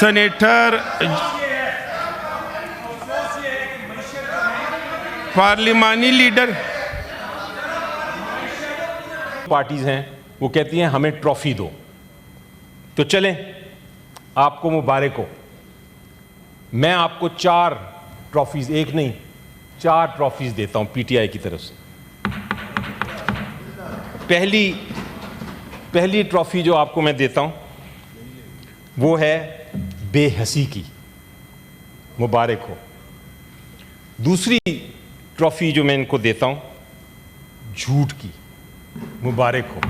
Senator पार्लिमानी leader parties हैं वो कहती हैं हमें ट्रॉफी दो, तो चलें आपको मुबारक हो। मैं आपको 4 ट्रॉफीज, एक नहीं 4 ट्रॉफीज देता हूं पीटीआई की तरफ से। पहली ट्रॉफी जो आपको मैं देता हूं वो है बेहसी की, मुबारक हो। दूसरी ट्रॉफी जो मैं इनको देता हूं झूठ की, मुबारक हो।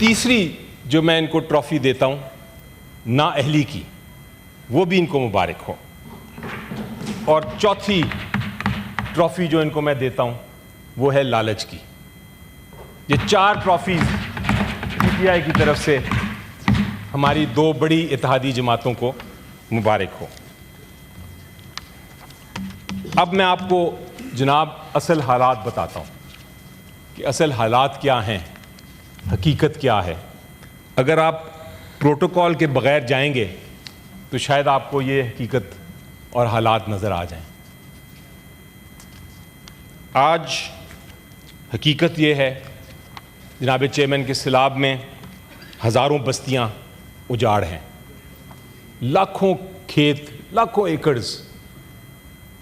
तीसरी जो मैं इनको ट्रॉफी देता हूं नाअहली की, वो भी इनको मुबारक हो। और चौथी ट्रॉफी जो इनको मैं देता हूं वो है लालच की। ये 4 ट्रॉफीज पीटीआई की तरफ से हमारी 2 बड़ी इत्तेहादी जमातों को मुबारक हो। अब मैं आपको जनाब असल हालात बताता हूं कि असल हालात क्या हैं, हकीकत क्या है। अगर आप प्रोटोकॉल के बगैर जाएंगे तो शायद आपको ये हकीकत और हालात नज़र आ जाएं। आज हकीकत ये है जनाब चेयरमैन के सिलाब में हज़ारों बस्तियां उजाड़ हैं, लाखों खेत, लाखों एकड़्स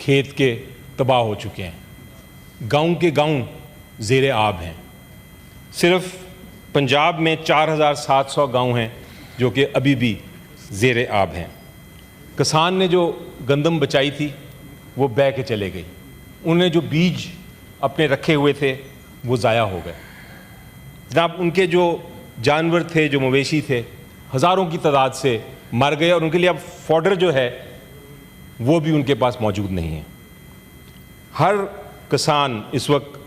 खेत के तबाह हो चुके हैं, गांव के गांव ज़ेरे आब हैं। सिर्फ पंजाब में 4700 गांव हैं जो कि अभी भी ज़ेरे आब हैं। किसान ने जो गंदम बचाई थी वो बह के चले गई, उन्हें जो बीज अपने रखे हुए थे वो ज़ाया हो गए। जनाब उनके जो जानवर थे, जो मवेशी थे, हज़ारों की तादाद से मर गए और उनके लिए अब फॉडर जो है वो भी उनके पास मौजूद नहीं है। हर किसान इस वक्त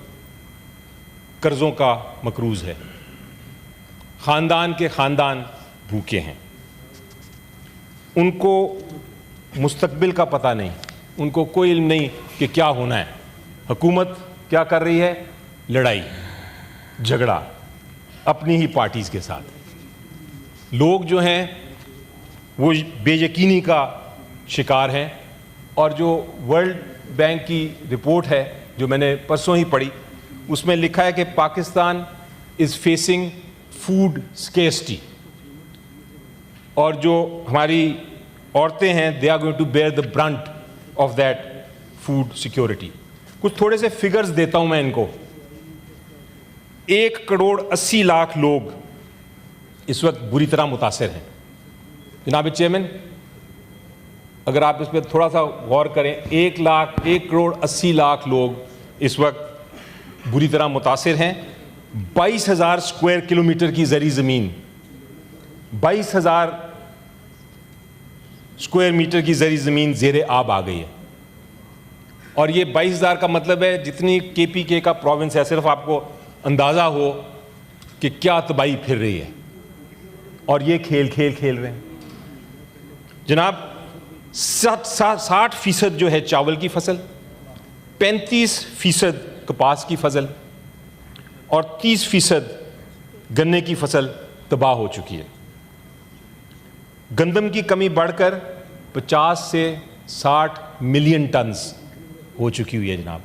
कर्ज़ों का मकरूज़ है, ख़ानदान के ख़ानदान भूखे हैं, उनको मुस्तकबिल का पता नहीं, उनको कोई इल्म नहीं कि क्या होना है। हुकूमत क्या कर रही है? लड़ाई झगड़ा अपनी ही पार्टीज़ के साथ। लोग जो हैं वो बेयकीनी का शिकार हैं। और जो वर्ल्ड बैंक की रिपोर्ट है जो मैंने परसों ही पढ़ी, उसमें लिखा है कि Pakistan is facing food scarcity, और जो हमारी औरतें हैं they are going to bear the brunt of that food security. कुछ थोड़े से फिगर्स देता हूं मैं इनको। 1,80,00,000 लोग इस वक्त बुरी तरह मुतासिर हैं। जनाब चेयरमैन, अगर आप इस पर थोड़ा सा गौर करें, 1,80,00,000 लोग इस वक्त बुरी तरह मुतासिर हैं। 22,000 स्क्वायर किलोमीटर की ज़री ज़मीन, 22,000 स्क्वायर मीटर की ज़री ज़मीन ज़ेरे आब आ गई है। और ये 22,000 का मतलब है जितनी KPK का प्रोविंस है। सिर्फ आपको अंदाज़ा हो कि क्या तबाही फिर रही है। और ये खेल रहे हैं जनाब। 60% जो है चावल की फसल, 35% कपास की फसल और 30% गन्ने की फसल तबाह हो चुकी है। गंदम की कमी बढ़कर 50 से 60 मिलियन टन्स हो चुकी हुई है जनाब।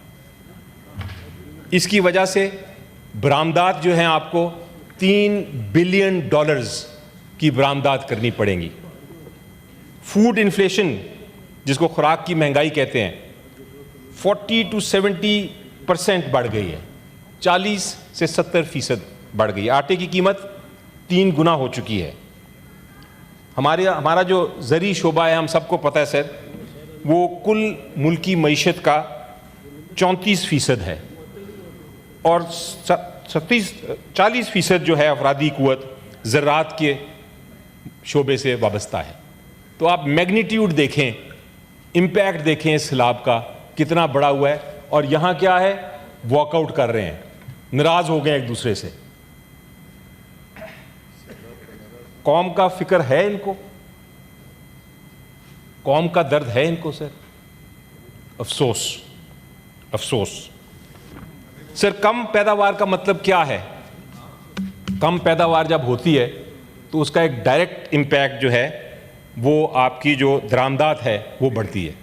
इसकी वजह से बरामदात जो हैं आपको $3 बिलियन की बरामदात करनी पड़ेंगी। फूड इन्फ्लेशन, जिसको खुराक की महंगाई कहते हैं, 40 to 70% बढ़ गई है, 40 से 70% बढ़ गई है। आटे की कीमत 3 गुना हो चुकी है। हमारा जो ज़री शोबा है, हम सबको पता है सर, वो कुल मुल्की मईशत का 34% है और 40% जो है अफरादी कुव्वत ज़राअत के शोबे से वाबस्ता है। तो आप मैग्नीट्यूड देखें, इम्पैक्ट देखें इस सैलाब का कितना बड़ा हुआ है। और यहाँ क्या है, वॉकआउट कर रहे हैं, नाराज हो गए एक दूसरे से। कौम का फिक्र है इनको, कौम का दर्द है इनको सर। अफसोस अफसोस सर। कम पैदावार का मतलब क्या है? कम पैदावार जब होती है तो उसका एक डायरेक्ट इम्पैक्ट जो है वो आपकी जो दरामदात है वो बढ़ती है।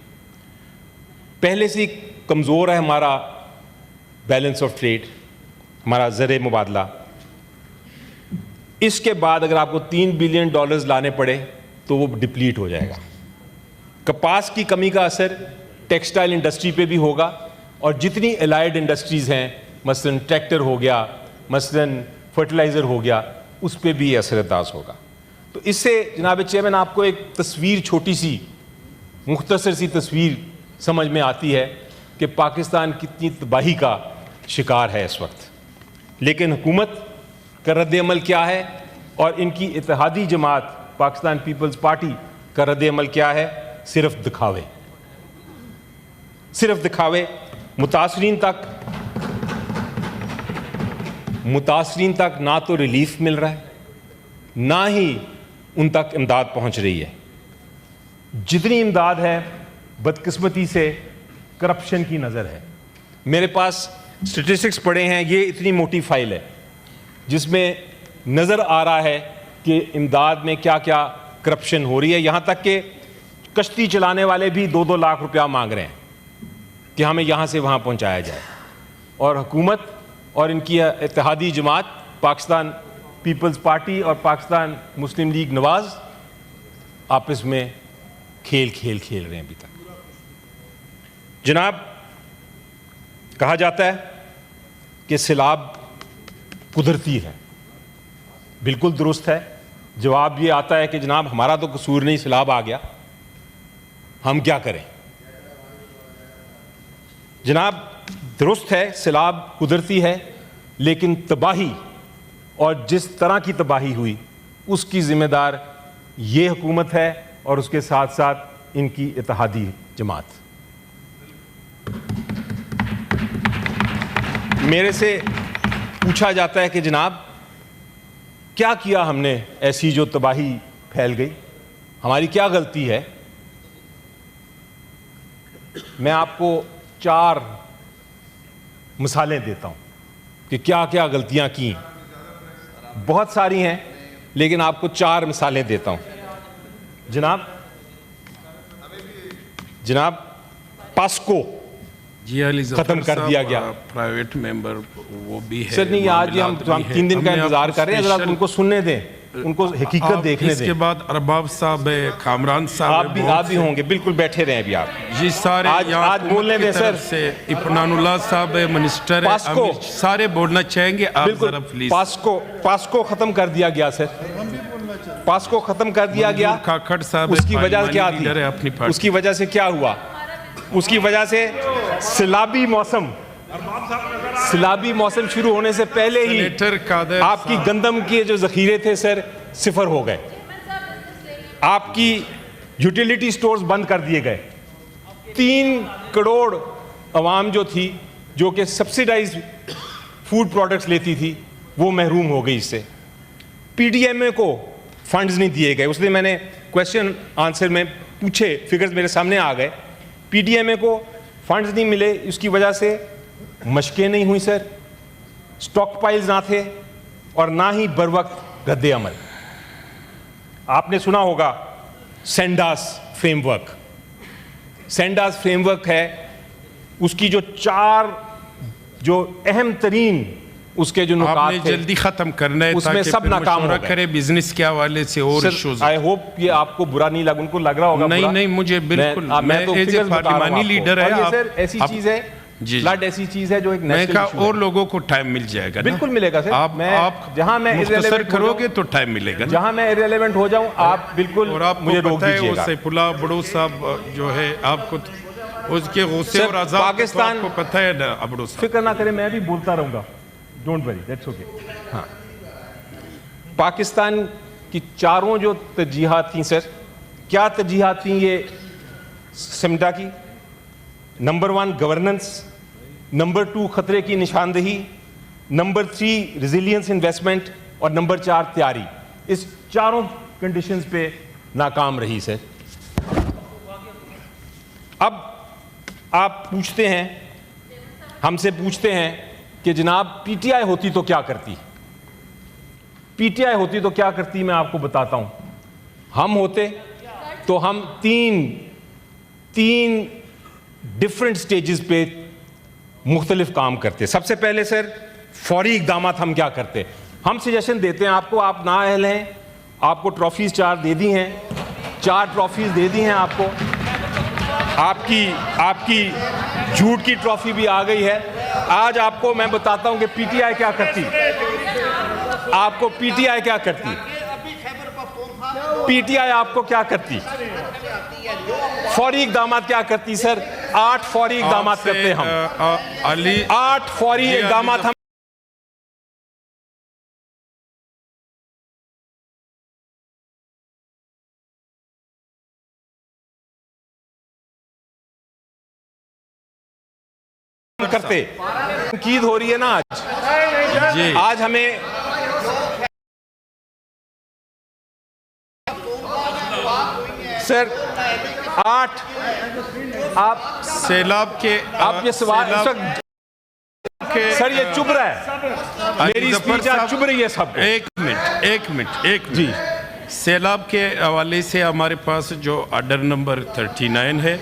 पहले से कमज़ोर है हमारा बैलेंस ऑफ ट्रेड, हमारा ज़र मुबादला। इसके बाद अगर आपको $3 बिलियन लाने पड़े तो वो डिप्लीट हो जाएगा। कपास की कमी का असर टेक्सटाइल इंडस्ट्री पे भी होगा और जितनी एलाइड इंडस्ट्रीज़ हैं, मसलन ट्रैक्टर हो गया, मसलन फर्टिलाइज़र हो गया, उस पर भी असरअंदाज होगा। तो इससे जनाब चेयरमैन आपको एक तस्वीर, छोटी सी मुख्तसर सी तस्वीर समझ में आती है कि पाकिस्तान कितनी तबाही का शिकार है इस वक्त। लेकिन हुकूमत का रद्द-ए-अमल क्या है और इनकी इत्तेहादी जमात पाकिस्तान पीपल्स पार्टी का रद्द-ए-अमल क्या है? सिर्फ दिखावे, सिर्फ दिखावे। मुतासरीन तक ना तो रिलीफ मिल रहा है, ना ही उन तक इमदाद पहुंच रही है। जितनी इमदाद है बदकिस्मती से करप्शन की नज़र है। मेरे पास स्टेटिस्टिक्स पड़े हैं, ये इतनी मोटी फाइल है जिसमें नज़र आ रहा है कि इमदाद में क्या क्या करप्शन हो रही है। यहाँ तक कि कश्ती चलाने वाले भी 2-2 लाख रुपया मांग रहे हैं कि हमें यहाँ से वहाँ पहुँचाया जाए। और हुकूमत और इनकी इत्तेहादी जमात पाकिस्तान पीपल्स पार्टी और पाकिस्तान मुस्लिम लीग नवाज आपस में खेल रहे हैं अभी तक। जनाब, कहा जाता है कि सैलाब कुदरती है, बिल्कुल दुरुस्त है। जवाब ये आता है कि जनाब हमारा तो कसूर नहीं, सैलाब आ गया, हम क्या करें? जनाब दुरुस्त है, सैलाब कुदरती है, लेकिन तबाही और जिस तरह की तबाही हुई उसकी जिम्मेदार ये हुकूमत है और उसके साथ साथ इनकी इत्तेहादी जमात। मेरे से पूछा जाता है कि जनाब क्या किया हमने ऐसी जो तबाही फैल गई, हमारी क्या गलती है? मैं आपको 4 मिसालें देता हूं कि क्या क्या गलतियां की। बहुत सारी हैं लेकिन आपको 4 मिसालें देता हूं। जनाब पास्को खत्म कर दिया गया। प्राइवेट मेंबर वो भी है सर नहीं, आज हम 3 दिन का इंतजार कर रहे हैं, जरा उनको सुनने दें, उनको हकीकत देखने दें। इसके बाद अरबाब साहब है, कामरान साहब आप भी होंगे, बिल्कुल बैठे रहे अभी आप जी। सारे आज बोलने दें सर। से इपनानुल्लाह साहब है, मिनिस्टर है, अमीर, सारे बोलना चाहेंगे आप जरा प्लीज। पास्को खत्म कर दिया गया सर, पास्को खत्म कर दिया गया। खाखड़ साहब, उसकी वजह क्या थी? उसकी वजह से क्या हुआ? उसकी वजह से सैलाबी मौसम शुरू होने से पहले ही आपकी गंदम के जो जखीरे थे सर सिफर हो गए। आपकी यूटिलिटी स्टोर्स बंद कर दिए गए। 3 करोड़ अवाम जो थी, जो कि सब्सिडाइज फूड प्रोडक्ट्स लेती थी, वो महरूम हो गई इससे। पीडीएमए को फंड्स नहीं दिए गए। उसने मैंने क्वेश्चन आंसर में पूछे, फिगर्स मेरे सामने आ गए। पीडीएमए को फंड्स नहीं मिले, उसकी वजह से मशकें नहीं हुई सर, स्टॉक पाइल्स ना थे और ना ही बर वक्त रद्द अमल। आपने सुना होगा सेंडास फ्रेमवर्क है, उसकी जो 4 जो अहम तरीन उसके जो नुकात थे, जल्दी खत्म करना है उसमें सब नाकाम हो गए। बिजनेस के हवाले से और इश्यूज। आई होप ये आपको बुरा नहीं लगा, उनको लग रहा होगा बुरा। नहीं मुझे बिल्कुल, मैं तो पार्लिमानी लीडर है। सर ऐसी चीज है, फ्लड ऐसी चीज है जो एक नेशनल इशू है। और लोगों को टाइम मिल जाएगा, बिल्कुल मिलेगा सर। आप जहां मैं इर्रेलेवेंट करोगे तो टाइम मिलेगा, जहां मैं इर्रेलेवेंट हो जाऊं आप बिल्कुल मुझे रोक दीजिएगा। सैफुल्लाह बड़ो साहब जो है, आपको उसके गुस्से और अज़ाब पाकिस्तान को पता है ना। बड़ो साहब फिक्र ना करें, मैं भी बोलता रहूंगा, डोंट वरी, दैट्स ओके। हाँ, पाकिस्तान की 4 जो तरजीहात थी सर, क्या तरजीहात थी ये सिमटा की? नंबर 1 गवर्नेंस, नंबर 2 खतरे की निशानदेही, नंबर 3 रेजिलियंस इन्वेस्टमेंट और नंबर 4 तैयारी। इस 4 कंडीशंस पे नाकाम रही सर। अब आप पूछते हैं, हमसे पूछते हैं कि जनाब पीटीआई होती तो क्या करती? पीटीआई होती तो क्या करती मैं आपको बताता हूं। हम होते तो हम तीन डिफरेंट स्टेजेस पे मुख्तलिफ काम करते। सबसे पहले सर फौरी इकदाम हम क्या करते, हम सजेशन देते हैं आपको, आप नाअहल हैं, आपको ट्रॉफीज 4 दे दी हैं, 4 ट्रॉफीज दे दी हैं आपको, आपकी झूठ की ट्रॉफी भी आ गई है। आज आपको मैं बताता हूं कि पीटीआई क्या करती, आपको पीटीआई क्या करती, पीटीआई आपको क्या करती, फौरी इकदाम क्या करती सर। 8 फौरी इकदाम करते हम, 8 फौरी इकदाम हम करते। तनकीद हो रही है ना आज जी। आज हमें सर 8 आप सैलाब के आप ये सवाल सर ये चुभ रहा है, मेरी स्पीच आज चुभ रही है सब। एक मिनट जी। सैलाब के हवाले से हमारे पास जो ऑर्डर नंबर 39 है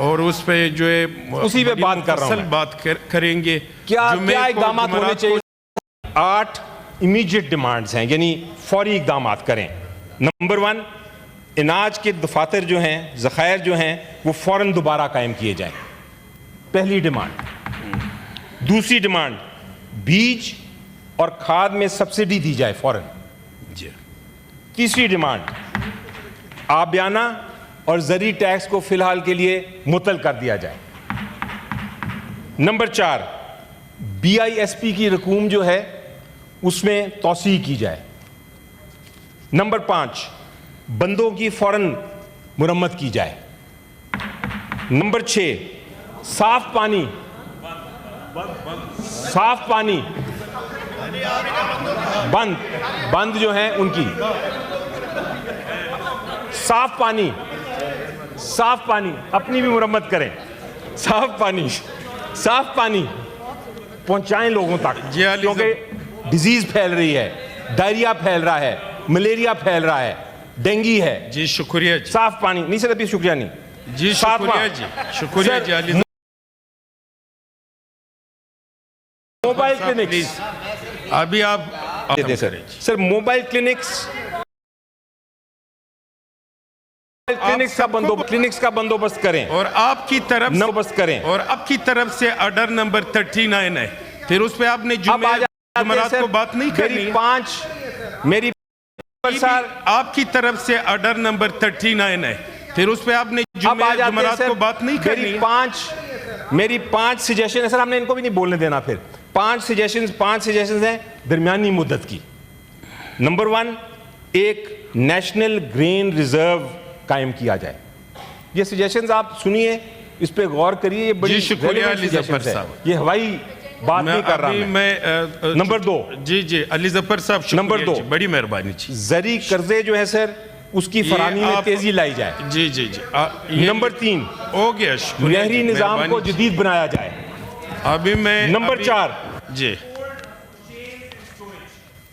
और उस पे जो है उसी पे बात कर रहा हूं, बात करेंगे। क्या इकदाम होने चाहिए। 8 इमीडिएट डिमांड्स हैं, यानी फौरी इकदाम करें। नंबर 1, अनाज के दफातर जो हैं, ज़खायर जो हैं, वो फौरन दोबारा कायम किए जाएं, पहली डिमांड। दूसरी डिमांड, बीज और खाद में सब्सिडी दी जाए फौरन। तीसरी डिमांड, आबियाना और ज़री टैक्स को फिलहाल के लिए मुअत्तल कर दिया जाए। नंबर 4, BISP की रकूम जो है उसमें तौसी की जाए। नंबर 5, बंदों की फौरन मुरम्मत की जाए। नंबर 6, साफ पानी बंद जो है उनकी साफ पानी अपनी भी मुरम्मत करें। साफ पानी पहुंचाएं लोगों तक, क्योंकि डिजीज फैल रही है, डायरिया फैल रहा है, मलेरिया फैल रहा है, डेंगू है। जी शुक्रिया जी। साफ पानी नहीं सर, अभी शुक्रिया नहीं जी, शुक्रिया जी। मोबाइल क्लिनिक्स अभी आप सर मोबाइल क्लिनिक्स का बंदोबस्त करें और आपकी तरफ बंदोबस्त करें। और आपकी तरफ से ऑर्डर नंबर 39 है, फिर उस पे आपने जुमेरात को बात नहीं करनी। मेरी सर आपकी तरफ से ऑर्डर नंबर 39 है, फिर उस पे आपने जुमेरात को बात नहीं करनी। मेरी 5 सजेशन है सर, हमने इनको भी नहीं बोलने देना। फिर 5 सजेशन हैं दरमियानी मुद्दत की। नंबर 1, एक नेशनल ग्रेन रिजर्व कायम किया जाए। ये सजेशंस आप सुनिए, इस पे गौर करिए, ये बड़ी शुक्रिया अली जफर साहब, ये हवाई बात नहीं कर रहा मैं। नंबर 2 जी अली जफर साहब, नंबर 2 बड़ी मेहरबानी जी। जरी कर्जे जो है सर उसकी फराहमी में तेजी लाई जाए। जी नंबर 3 हो गया, नहरी निजाम को जदीद बनाया जाए। अभी मैं number 4 G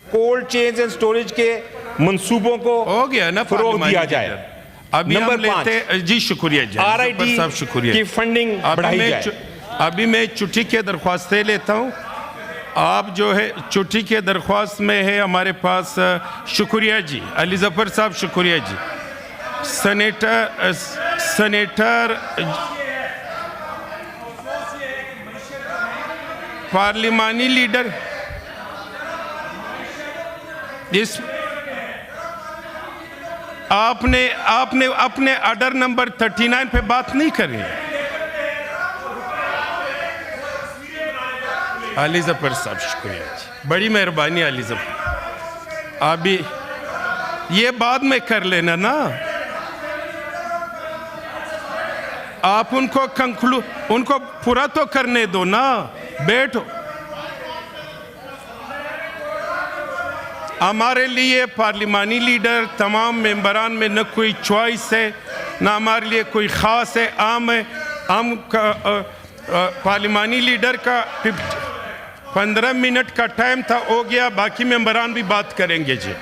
cold chains and storage के मंसूबों को हो गया ना, फरोग दिया जाए। अभी नंबर 5 जी शुक्रिया जी RID साहब, शुक्रिया की फंडिंग बढ़ाई जाए। अभी मैं छुट्टी की दरख्वास्तें लेता हूँ। आप जो है छुट्टी के दरख्वास्त में है हमारे पास। शुक्रिया जी अली जफर साहब, शुक्रिया जी। सेनेटर पार्लिमानी लीडर इस आपने अपने ऑर्डर नंबर 39 पे बात नहीं करी। अली जफर साहब शुक्रिया जी, बड़ी मेहरबानी अली जफर। अभी ये बाद में कर लेना ना, आप उनको पूरा तो करने दो ना, बैठो। हमारे लिए पार्लिमानी लीडर तमाम मेंबरान में न कोई चॉइस है, ना हमारे लिए कोई ख़ास है, आम है। हम पार्लिमानी लीडर का 15 मिनट का टाइम था, हो गया, बाकी मेंबरान भी बात करेंगे जी।